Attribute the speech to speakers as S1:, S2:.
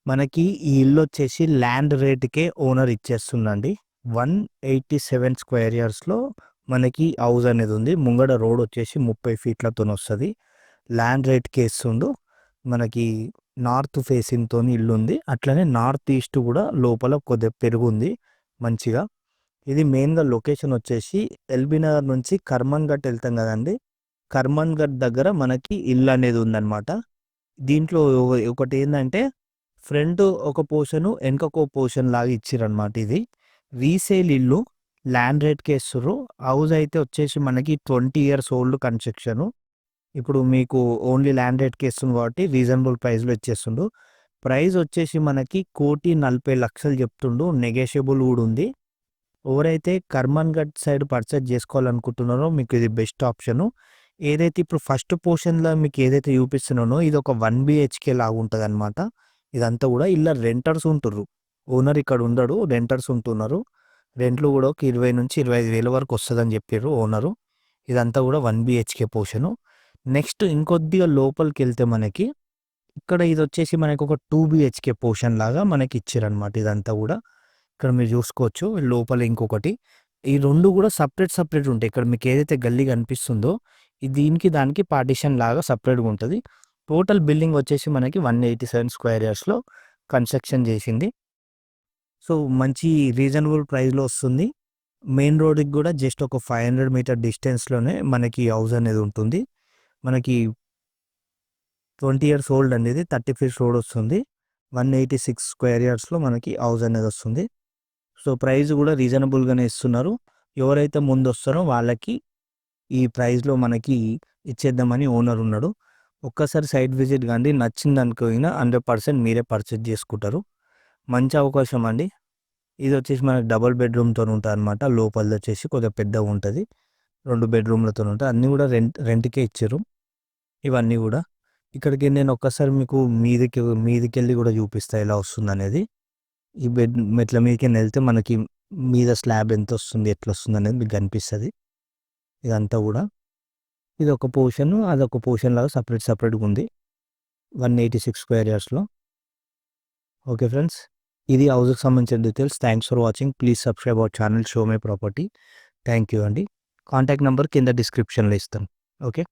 S1: మనకి ఈ ఇల్లు వచ్చేసి ల్యాండ్ రేట్‌కే ఓనర్ ఇచ్చేస్తుండండి. 187 స్క్వేర్ ఇయర్స్‌లో మనకి హౌస్ అనేది ఉంది. ముంగడ రోడ్ వచ్చేసి 30 ఫీట్లతోనొస్తది. ల్యాండ్ రేట్‌కే ఇస్తుండు. మనకి నార్త్ ఫేసింగ్‌తోని ఇల్లుంది. అట్లనే నార్త్ ఈస్ట్ కూడా లోపల కొద్దిగా పెరుగుంది మంచిగా. ఇది మెయిన్‌గా లొకేషన్ వచ్చేసి ఎల్బీ నగర్ నుంచి కర్మన్ ఘట్ వెళ్తాం కదండీ! కర్మన్ ఘట్ దగ్గర మనకి ఇల్లు అనేది ఉందన్నమాట. దీంట్లో ఒకటేందంటే ఫ్రంట్ ఒక పోర్షను, వెనకకో పోర్షన్ లాగా ఇచ్చిర్రనమాట ఇది. రీసేల్ ఇల్లు ల్యాండ్ రేట్‌కే ఇస్తుర్రు. హౌస్ అయితే వచ్చేసి మనకి 20 ఇయర్స్ ఓల్డ్ కన్‌స్ట్రక్షను. ఇప్పుడు మీకు ఓన్లీ ల్యాండ్ రేట్‌కే ఇస్తుంది కాబట్టి రీజనబుల్ ప్రైస్‌లో ఇచ్చేస్తుండు. ప్రైస్ వచ్చేసి మనకి 1,40,00,000 చెప్తుండు. నెగోషియబుల్ కూడా ఉంది. ఎవరైతే కర్మన్ ఘట్ సైడ్ పర్చేజ్ చేసుకోవాలనుకుంటున్నారో మీకు ఇది బెస్ట్ ఆప్షను. ఏదైతే ఇప్పుడు ఫస్ట్ పోర్షన్‌లో మీకు ఏదైతే చూపిస్తున్నానో ఇది ఒక 1 బీహెచ్‌కే లాగా ఉంటదనమాట. ఇదంతా కూడా ఇలా రెంటర్స్ ఉంటుర్రు. ఓనర్ ఇక్కడ ఉండడు. రెంటర్స్ ఉంటున్నారు. రెంట్లు కూడా ఒక 20,000-25,000 వరకు వస్తదని చెప్పిర్రు ఓనరు. ఇదంతా కూడా 1 బీహెచ్‌కే పోర్షను. నెక్స్ట్ ఇంకొద్దిగా లోపలికెళ్తే మనకి ఇక్కడ ఇదొచ్చేసి మనకి ఒక 2 బీహెచ్‌కే పోర్షన్ లాగా మనకి ఇచ్చిర్రనమాట ఇదంతా కూడా. ఇక్కడ మీరు చూసుకోవచ్చు. లోపల ఇంకొకటి. ఈ 2 కూడా సెపరేట్ ఉంటాయి. ఇక్కడ మీకు ఏదైతే గల్లీ కనిపిస్తుందో దీనికి దానికి పార్టిషన్ లాగా సెపరేట్‌గా ఉంటది. టోటల్ బిల్డింగ్ వచ్చేసి మనకి 187 స్క్వేర్ ఇయర్స్‌లో కన్‌స్ట్రక్షన్ చేసింది. సో, మంచి రీజనబుల్ ప్రైస్‌లో వస్తుంది. మెయిన్ రోడ్‌కి కూడా జస్ట్ ఒక 500 మీటర్ డిస్టెన్స్‌లోనే మనకి హౌస్ అనేది ఉంటుంది. మనకి 20 ఇయర్స్ ఓల్డ్ అండి ఇది. 30 ఫీట్స్ రోడ్ వస్తుంది. 186 స్క్వేర్ ఇయర్స్‌లో మనకి హౌస్ అనేది వస్తుంది. సో, ప్రైస్ కూడా రీజనబుల్‌గానే ఇస్తున్నారు. ఎవరైతే ముందొస్తారో వాళ్ళకి ఈ ప్రైస్‌లో మనకి ఇచ్చేద్దామని ఓనర్ ఉన్నాడు. ఒక్కసారి సైట్ విజిట్ గాండి. నచ్చిందనుకోయినా 100% మీరే పర్చేజ్ చేసుకుంటారు. మంచి అవకాశం అండి. ఇది వచ్చేసి మనకి డబుల్ బెడ్‌రూమ్‌తోని ఉంటదనమాట. లోపలిది వచ్చేసి కొద్దిగా పెద్దగా ఉంటది. 2 బెడ్‌రూమ్‌లతోని ఉంటాయి. అన్నీ కూడా రెంట్‌కే ఇచ్చిర్రు. ఇవన్నీ కూడా. ఇక్కడికి నేను ఒక్కసారి మీకు మీదికెళ్ళి కూడా చూపిస్తా ఎలా వస్తుందనేది. ఈ మెట్ల మీదకెళ్ళి వెళ్తే మనకి మీద స్లాబ్ ఎంతొస్తుంది, ఎట్లొస్తుందనేది మీకు కనిపిస్తది. ఇదంతా కూడా. ఇదొక పోర్షను, అదొక పోర్షన్ లాగా సెపరేట్‌గా ఉంది. 186 స్క్వేర్ ఇయర్స్‌లో. Okay friends. ఇది హౌస్‌కి సంబంధించిన details. Thanks for watching. Please subscribe our channel show my property. Thank you అండి. కాంటాక్ట్ నంబర్ కింద డిస్క్రిప్షన్‌లో ఇస్తాను. ఓకే.